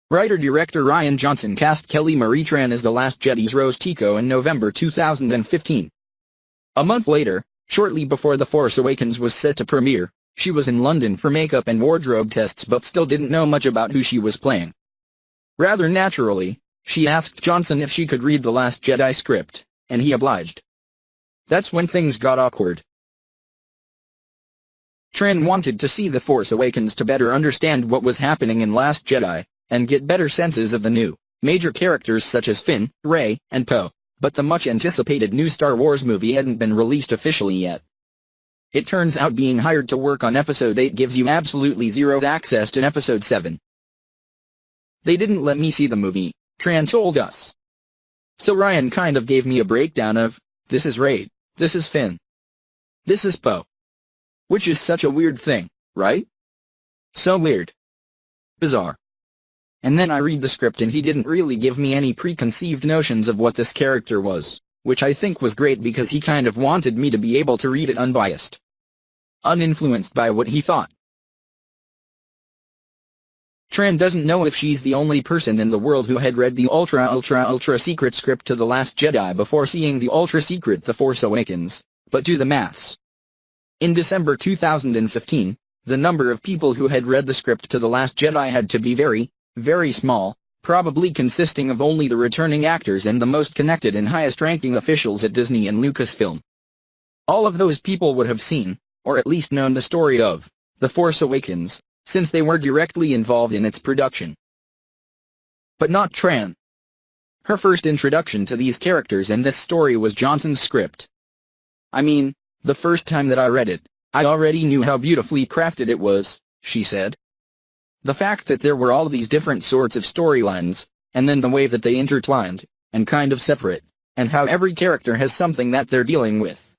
Writer-director Rian Johnson cast Kelly Marie Tran as The Last Jedi's Rose Tico in November 2015. A month later, shortly before The Force Awakens was set to premiere, she was in London for makeup and wardrobe tests but still didn't know much about who she was playing. Rather naturally, she asked Johnson if she could read The Last Jedi script, and he obliged. That's when things got awkward. Tran wanted to see The Force Awakens to better understand what was happening in Last Jedi, and get better senses of the new, major characters such as Finn, Rey, and Poe, but the much-anticipated new Star Wars movie hadn't been released officially yet. It turns out being hired to work on Episode 8 gives you absolutely zero access to Episode 7. They didn't let me see the movie, Tran told us. So Ryan kind of gave me a breakdown of, this is Rey, this is Finn, this is Poe. Which is such a weird thing, right? So weird. Bizarre. And then I read the script and he didn't really give me any preconceived notions of what this character was, which I think was great because he kind of wanted me to be able to read it unbiased. Uninfluenced by what he thought. Tran doesn't know if she's the only person in the world who had read the ultra secret script to The Last Jedi before seeing the ultra secret The Force Awakens, but do the maths. In December 2015, the number of people who had read the script to The Last Jedi had to be very small, probably consisting of only the returning actors and the most connected and highest-ranking officials at Disney and Lucasfilm. All of those people would have seen, or at least known the story of, The Force Awakens, since they were directly involved in its production. But not Tran. Her first introduction to these characters and this story was Johnson's script. I mean, the first time that I read it, I already knew how beautifully crafted it was, she said. The fact that there were all these different sorts of storylines, and then the way that they intertwined, and kind of separate, and how every character has something that they're dealing with.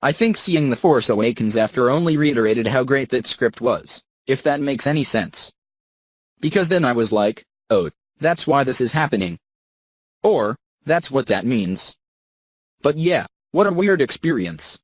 I think seeing The Force Awakens after only reiterated how great that script was, if that makes any sense. Because then I was like, oh, that's why this is happening. Or, that's what that means. But yeah, what a weird experience.